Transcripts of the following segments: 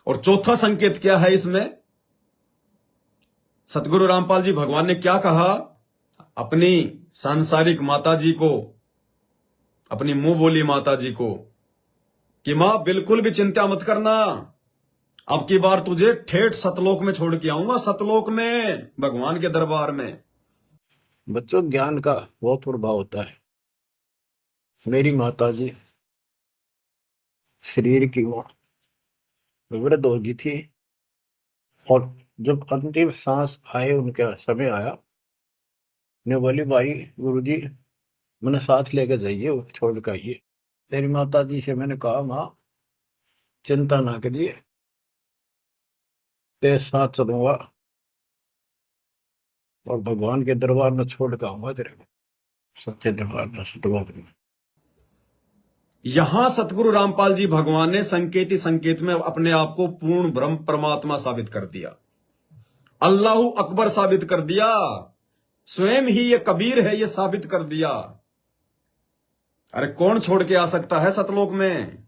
और चौथा संकेत क्या है इसमें? सतगुरु रामपाल जी भगवान ने क्या कहा अपनी सांसारिक माता जी को, अपनी मुंह बोली माता जी को, कि मां बिल्कुल भी चिंता मत करना, अब की बार तुझे ठेठ सतलोक में छोड़ के आऊंगा, सतलोक में, भगवान के दरबार में। बच्चों, ज्ञान का बहुत प्रभाव होता है। मेरी माता जी शरीर की वो वृद्ध हो गई थी, और जब अंतिम सांस आए, उनका समय आया, ने बोली, भाई गुरुजी मैंने साथ लेके जाइए, वो छोड़ के आइए। मेरी माता जी से मैंने कहा, माँ चिंता ना करिए, तेरे साथ चलूंगा और भगवान के दरबार में छोड़ के आऊंगा तेरे को, सच्चे दरबार में, सतलोक में। यहां सतगुरु रामपाल जी भगवान ने संकेत ही संकेत में अपने आप को पूर्ण ब्रह्म परमात्मा साबित कर दिया, अल्लाह अकबर साबित कर दिया, स्वयं ही ये कबीर है ये साबित कर दिया। अरे कौन छोड़ के आ सकता है सतलोक में?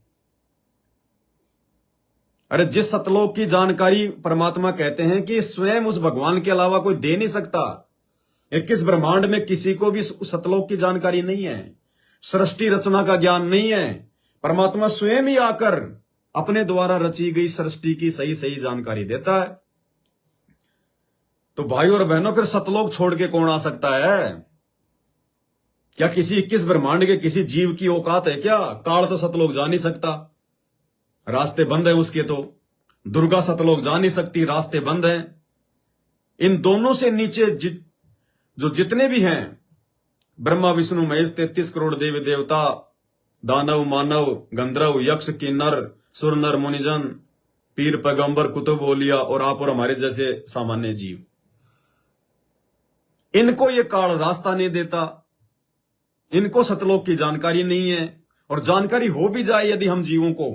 अरे जिस सतलोक की जानकारी परमात्मा कहते हैं कि स्वयं उस भगवान के अलावा कोई दे नहीं सकता, 21 ब्रह्मांड में किसी को भी उस सतलोक की जानकारी नहीं है, सृष्टि रचना का ज्ञान नहीं है, परमात्मा स्वयं ही आकर अपने द्वारा रची गई सृष्टि की सही सही जानकारी देता है। तो भाई और बहनों, फिर सतलोक छोड़ के कौन आ सकता है? क्या किसी 21 ब्रह्मांड के किसी जीव की औकात है क्या? काल तो सतलोक जा नहीं सकता, रास्ते बंद है उसके, तो दुर्गा सतलोक जा नहीं सकती, रास्ते बंद हैं। इन दोनों से नीचे जो जितने भी हैं, ब्रह्मा विष्णु महेश 33 करोड़ देवी देवता, दानव मानव गंधर्व यक्ष किन्नर सुर नर मुनिजन, पीर पैगंबर कुतुब औलिया और आप और हमारे जैसे सामान्य जीव, इनको ये काल रास्ता नहीं देता, इनको सतलोक की जानकारी नहीं है। और जानकारी हो भी जाए यदि हम जीवों को,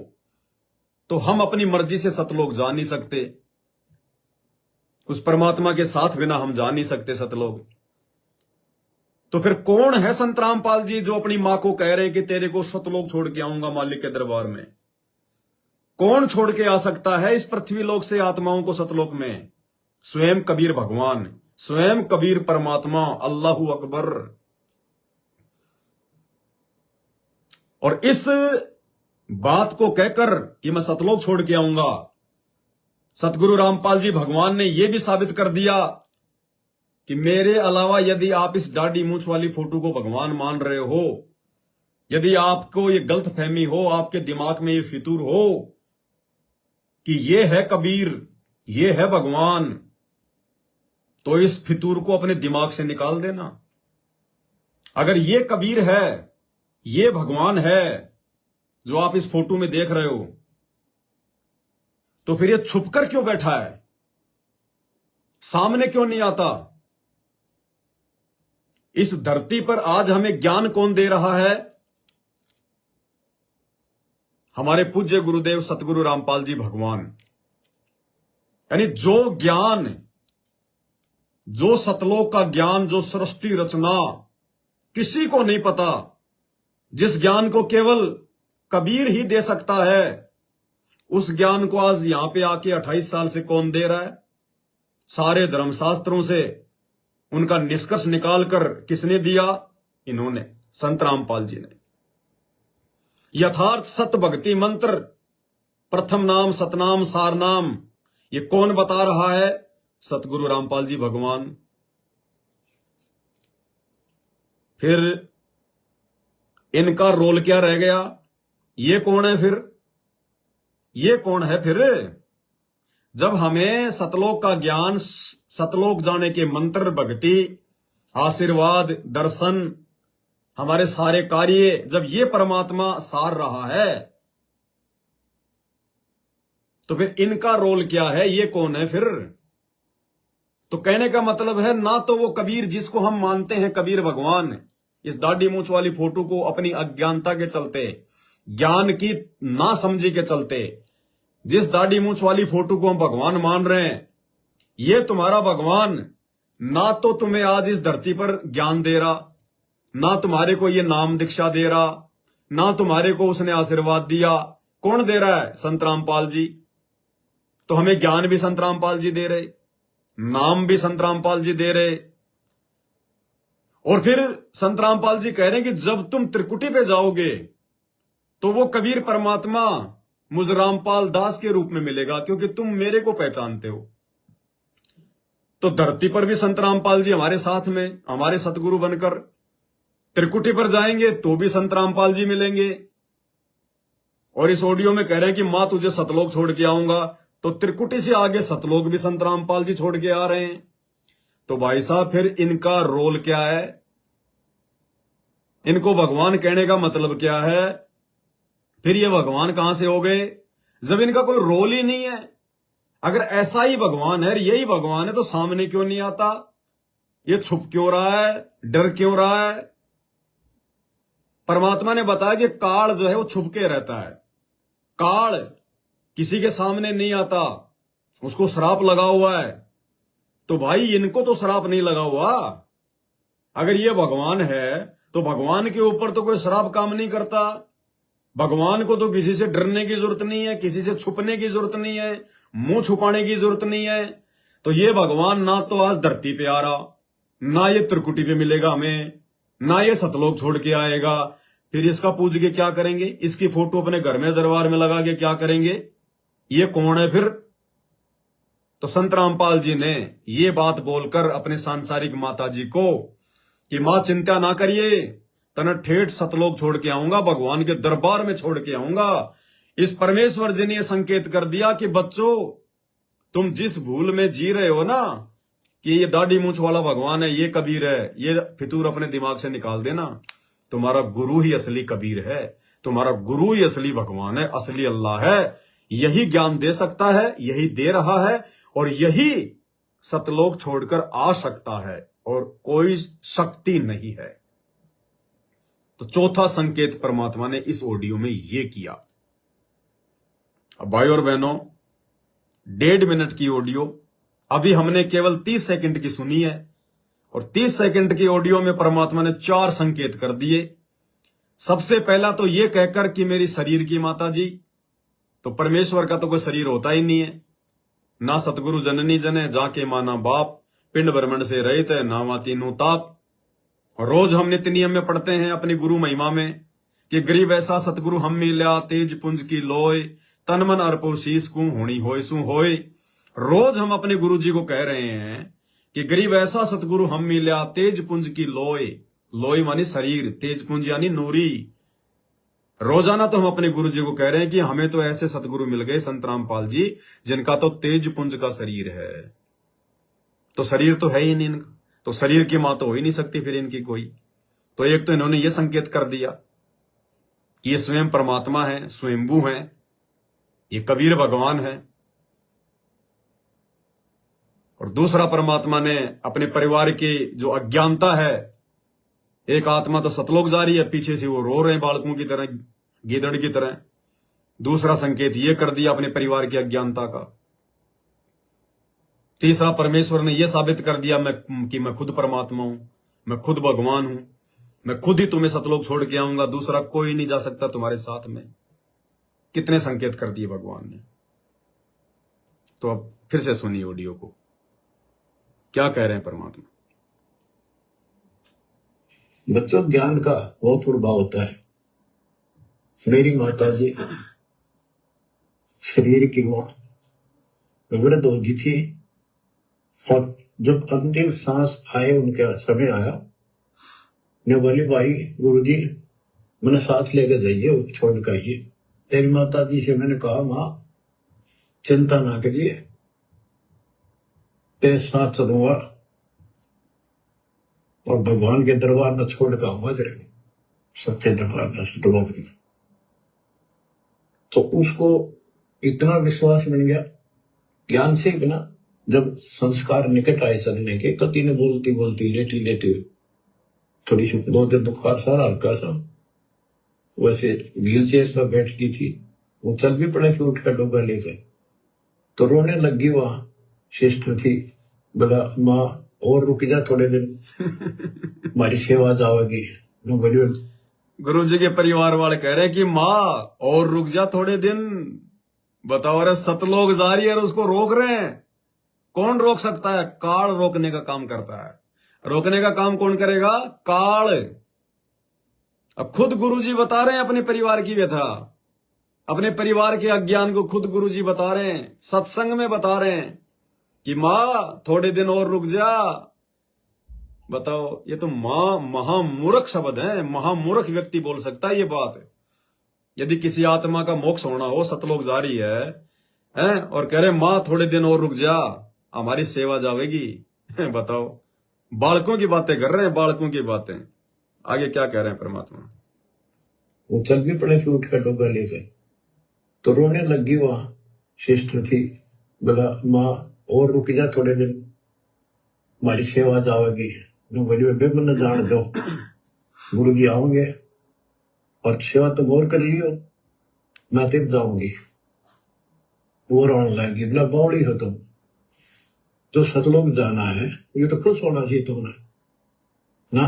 तो हम अपनी मर्जी से सतलोक जा नहीं सकते, उस परमात्मा के साथ बिना हम जा नहीं सकते सतलोक। तो फिर कौन है संत रामपाल जी जो अपनी मां को कह रहे हैं कि तेरे को सतलोक छोड़ के आऊंगा मालिक के दरबार में? कौन छोड़ के आ सकता है इस पृथ्वी लोक से आत्माओं को सतलोक में? स्वयं कबीर भगवान, स्वयं कबीर परमात्मा, अल्लाहू अकबर। और इस बात को कहकर कि मैं सतलोक छोड़ के आऊंगा, सतगुरु रामपाल जी भगवान ने यह भी साबित कर दिया कि मेरे अलावा यदि आप इस दाढ़ी मूंछ वाली फोटो को भगवान मान रहे हो, यदि आपको ये गलत फहमी हो, आपके दिमाग में ये फितूर हो कि ये है कबीर, ये है भगवान, तो इस फितूर को अपने दिमाग से निकाल देना। अगर ये कबीर है, ये भगवान है जो आप इस फोटो में देख रहे हो, तो फिर ये छुपकर क्यों बैठा है? सामने क्यों नहीं आता? इस धरती पर आज हमें ज्ञान कौन दे रहा है? हमारे पूज्य गुरुदेव सतगुरु रामपाल जी भगवान। यानी जो ज्ञान, जो सतलोक का ज्ञान, जो सृष्टि रचना किसी को नहीं पता, जिस ज्ञान को केवल कबीर ही दे सकता है, उस ज्ञान को आज यहां पे आके 28 साल से कौन दे रहा है? सारे धर्मशास्त्रों से उनका निष्कर्ष निकालकर किसने दिया? इन्होंने, संत रामपाल जी ने। यथार्थ सत भक्ति मंत्र, प्रथम नाम सतनाम सारनाम, ये कौन बता रहा है? सतगुरु रामपाल जी भगवान। फिर इनका रोल क्या रह गया? ये कौन है फिर? ये कौन है फिर? जब हमें सतलोक का ज्ञान, सतलोक जाने के मंत्र, भक्ति, आशीर्वाद, दर्शन, हमारे सारे कार्य, जब ये परमात्मा सार रहा है, तो फिर इनका रोल क्या है? ये कौन है फिर? तो कहने का मतलब है, ना तो वो कबीर जिसको हम मानते हैं कबीर भगवान, इस दाढ़ी मूंछ वाली फोटो को अपनी अज्ञानता के चलते, ज्ञान की ना समझी के चलते, जिस दाढ़ी मूंछ वाली फोटो को हम भगवान मान रहे हैं, ये तुम्हारा भगवान ना तो तुम्हें आज इस धरती पर ज्ञान दे रहा, ना तुम्हारे को ये नाम दीक्षा दे रहा, ना तुम्हारे को उसने आशीर्वाद दिया। कौन दे रहा है? संत रामपाल जी। तो हमें ज्ञान भी संत रामपाल जी दे रहे, नाम भी संत रामपाल जी दे रहे। और फिर संत रामपाल जी कह रहे हैं कि जब तुम त्रिकुटी पे जाओगे तो वो कबीर परमात्मा मुझ रामपाल दास के रूप में मिलेगा, क्योंकि तुम मेरे को पहचानते हो। तो धरती पर भी संत रामपाल जी हमारे साथ में, हमारे सतगुरु बनकर, त्रिकुटी पर जाएंगे तो भी संत रामपाल जी मिलेंगे। और इस ऑडियो में कह रहे हैं कि मां तुझे सतलोक छोड़ के आऊंगा, तो त्रिकुटी से आगे सतलोक भी संत रामपाल जी छोड़ के आ रहे हैं। तो भाई साहब फिर इनका रोल क्या है? इनको भगवान कहने का मतलब क्या है? फिर ये भगवान कहां से हो गए जब इनका कोई रोल ही नहीं है? अगर ऐसा ही भगवान है, यही भगवान है, तो सामने क्यों नहीं आता? ये छुप क्यों रहा है? डर क्यों रहा है? परमात्मा ने बताया कि काल जो है वो छुप के रहता है। काल किसी के सामने नहीं आता, उसको श्राप लगा हुआ है। तो भाई इनको तो श्राप नहीं लगा हुआ। अगर ये भगवान है तो भगवान के ऊपर तो कोई श्राप काम नहीं करता। भगवान को तो किसी से डरने की जरूरत नहीं है, किसी से छुपने की जरूरत नहीं है, मुंह छुपाने की जरूरत नहीं है। तो ये भगवान ना तो आज धरती पे आ रहा, ना ये त्रिकुटी पे मिलेगा हमें, ना ये सतलोक छोड़ के आएगा। फिर इसका पूज के क्या करेंगे? इसकी फोटो अपने घर में दरबार में लगा के क्या करेंगे? ये कौन है फिर? तो संत रामपाल जी ने ये बात बोलकर अपने सांसारिक माता जी को कि मां चिंता ना करिए, तना ठेठ सतलोक छोड़ के आऊंगा, भगवान के दरबार में छोड़ के आऊंगा। इस परमेश्वर जी ने यह संकेत कर दिया कि बच्चों तुम जिस भूल में जी रहे हो ना कि ये दाढ़ी मूंछ वाला भगवान है, ये कबीर है, ये फितूर अपने दिमाग से निकाल देना। तुम्हारा गुरु ही असली कबीर है, तुम्हारा गुरु ही असली भगवान है, असली अल्लाह है। यही ज्ञान दे सकता है, यही दे रहा है, और यही सतलोक छोड़कर आ सकता है, और कोई शक्ति नहीं है। तो चौथा संकेत परमात्मा ने इस ऑडियो में यह किया। अब भाई और बहनों, 1.5 मिनट की ऑडियो अभी हमने केवल 30 सेकंड की सुनी है, और 30 सेकंड की ऑडियो में परमात्मा ने 4 संकेत कर दिए। सबसे पहला तो यह कहकर कि मेरी शरीर की माता जी, तो परमेश्वर का तो कोई शरीर होता ही नहीं है, ना सतगुरु जननी जने जाके माना बाप, पिंड ब्रह्मंड से रहित है नावा तीनों ताप। और रोज हम नित्य नियम में पढ़ते हैं अपनी गुरु महिमा में कि गरीब ऐसा सतगुरु हम मिल्या, तेज पुंज की लोय, तन मन अर्पो शीस को होनी होय सु होय। रोज हम अपने गुरु जी को कह रहे हैं कि गरीब ऐसा सतगुरु हम मिल्या, तेज पुंज की लोय, लोय मानी शरीर, तेज पुंज यानी नूरी। रोजाना तो हम अपने गुरु जी को कह रहे हैं कि हमें तो ऐसे सतगुरु मिल गए संत रामपाल जी जिनका तो तेज पुंज का शरीर है। तो शरीर तो है ही नहीं इनका, तो शरीर की मां तो हो ही नहीं सकती फिर इनकी कोई। तो एक तो इन्होंने ये संकेत कर दिया कि ये स्वयं परमात्मा है, स्वयंभू है, ये कबीर भगवान है। और दूसरा, परमात्मा ने अपने परिवार की जो अज्ञानता है, एक आत्मा तो सतलोक जा रही है, पीछे से वो रो रहे हैं बालकों की तरह, गीदड़ की तरह। दूसरा संकेत ये कर दिया अपने परिवार की अज्ञानता का। तीसरा, परमेश्वर ने यह साबित कर दिया कि मैं खुद परमात्मा हूं, मैं खुद भगवान हूं, मैं खुद ही तुम्हें सतलोक छोड़ के आऊंगा, दूसरा कोई नहीं जा सकता तुम्हारे साथ में। कितने संकेत कर दिए भगवान ने। तो अब फिर से सुनिए ऑडियो को, क्या कह रहे हैं परमात्मा। बच्चों, ज्ञान का बहुत प्रभाव होता है। मेरी माता जी शरीर की मां वृद्ध हो गई थी, और जब अंतिम सांस आए, उनका समय आया, ने बोली भाई गुरुजी मैंने साथ लेकर जाइए, छोड़ कर आइए। तेरी माता जी से मैंने कहा मां चिंता ना करिए, तेरे साथ चलूंगा और भगवान के दरबार में छोड़ कर आऊंगा तेरे को, सच्चे दरबार में, सतलोक में। तो उसको इतना विश्वास बन गया ज्ञान से बिना। जब संस्कार निकट आए चलने के, कति ने बोलती बोलती लेटी लेटी थोड़ी सी 2 दिन बुखार सारा हल्का सा, वैसे व्हील चेयर पर बैठती थी, वो चल भी पड़े थे उठ कर डोगा लेकर, तो रोने लगी। वहां सिस्टर थी, बोला माँ और रुक जा थोड़े दिन, हमारी सेवा जाओगी। गुरु जी के परिवार वाले कह रहे हैं कि माँ और रुक जा थोड़े दिन, बताओ, अरे सतलोक जारी है और उसको रोक रहे हैं। कौन रोक सकता है? काल रोकने का काम करता है। रोकने का काम कौन करेगा? काल। अब खुद गुरुजी बता रहे हैं अपने परिवार की व्यथा, अपने परिवार के अज्ञान को खुद गुरुजी बता रहे हैं, सत्संग में बता रहे हैं कि मां थोड़े दिन और रुक जा। बताओ, ये तो मां महामूर्ख शब्द है, महामूर्ख व्यक्ति बोल सकता है ये बात। यदि किसी आत्मा का मोक्ष होना हो, सतलोक जारी है और कह रहे मां थोड़े दिन और रुक जा, हमारी सेवा जावेगी। बताओ, बालकों की बातें कर रहे हैं, बालकों की बातें। आगे क्या कह रहे हैं परमात्मा? वो चल भी पड़े फिर उठ कर डोगा लेके, तो रोने लगी। वहां सिस्टर थी, बोला माँ और रुक जा थोड़े दिन, हमारी सेवा जावेगी। बोली बेबे मैंने जान दो, गुरु जी आओगे और सेवा तो और कर लियो, मैं तब जाऊंगी। वो रोने लगी, बोला बावड़ी हो तुम, तो सतलोक जाना है, ये तो खुश होना चाहिए तुमने ना,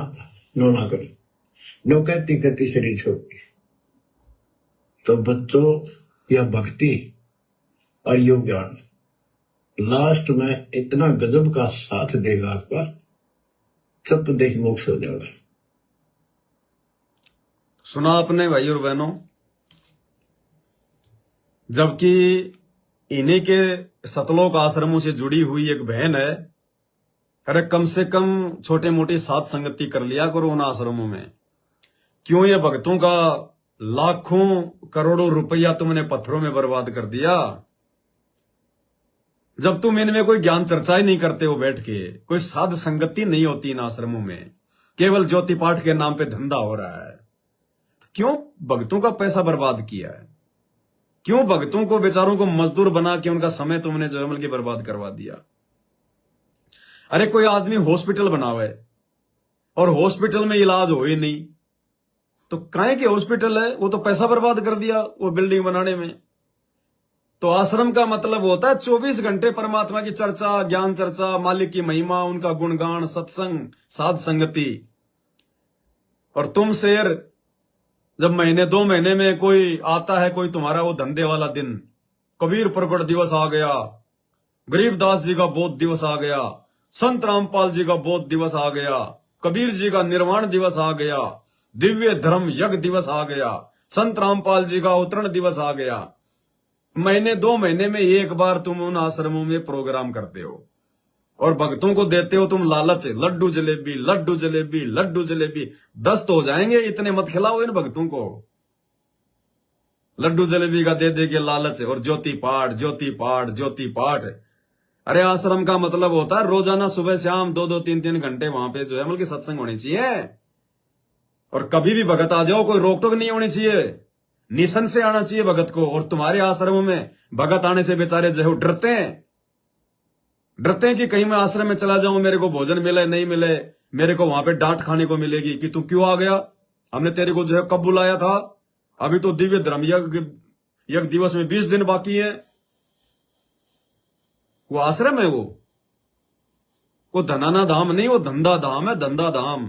नो ना करो। नो कहती कहती शरीर छोड़ दी। तो बच्चों, यह भक्ति और योग ज्ञान लास्ट में इतना गजब का साथ देगा आपका, सब देह मोक्ष हो जाएगा। सुना आपने भाई और बहनों? जबकि इन्हीं के सतलोक आश्रमों से जुड़ी हुई एक बहन है, अरे कम से कम छोटे मोटी साथ संगति कर लिया करो उन आश्रमों में। क्यों ये भक्तों का लाखों करोड़ों रुपया तुमने पत्थरों में बर्बाद कर दिया? जब तुम इनमें कोई ज्ञान चर्चा ही नहीं करते हो बैठ के, कोई साध संगति नहीं होती इन आश्रमों में, केवल ज्योति पाठ के नाम पे धंधा हो रहा है, क्यों भक्तों का पैसा बर्बाद किया है? क्यों भक्तों को बेचारों को मजदूर बना के उनका समय तुमने जो है बर्बाद करवा दिया? अरे कोई आदमी हॉस्पिटल बनावे और हॉस्पिटल में इलाज हो ही नहीं, तो काहे के हॉस्पिटल है? वो तो पैसा बर्बाद कर दिया वो बिल्डिंग बनाने में। तो आश्रम का मतलब होता है 24 घंटे परमात्मा की चर्चा, ज्ञान चर्चा, मालिक की महिमा, उनका गुणगान, सत्संग, साध संगति। और तुम शेर, जब महीने 2 महीने में कोई आता है, कोई तुम्हारा वो धंधे वाला दिन, कबीर प्रकट दिवस आ गया, गरीबदास जी का बोध दिवस आ गया, संत रामपाल जी का बोध दिवस आ गया, कबीर जी का निर्वाण दिवस आ गया, दिव्य धर्म यज्ञ दिवस आ गया, संत रामपाल जी का अवतरण दिवस आ गया। महीने 2 महीने में एक बार तुम उन आश्रमों में प्रोग्राम करते हो और भक्तों को देते हो तुम लालच, लड्डू जलेबी, लड्डू जलेबी, लड्डू जलेबी। दस्त हो जाएंगे, इतने मत खिलाओ इन भक्तों को। लड्डू जलेबी का दे दे के लालच और ज्योति पाठ, ज्योति पाठ, ज्योति पाठ। अरे आश्रम का मतलब होता है रोजाना सुबह शाम 2-2, 3-3 घंटे वहां पे जो है मतलब सत्संग होनी चाहिए। और कभी भी भगत आ जाओ, कोई रोक टोक नहीं होनी चाहिए, निशन से आना चाहिए भगत को। और तुम्हारे आश्रमों में भगत आने से बेचारे जो है डरते हैं कि कहीं मैं आश्रम में चला जाऊं, मेरे को भोजन मिले नहीं मिले, मेरे को वहां पे डांट खाने को मिलेगी कि तू क्यों आ गया, हमने तेरे को जो है कब बुलाया था, अभी तो दिव्य धर्म यज्ञ दिवस में 20 दिन बाकी है। वो आश्रम है, वो धनाना धाम नहीं, वो धंधा धाम है, धंधा धाम।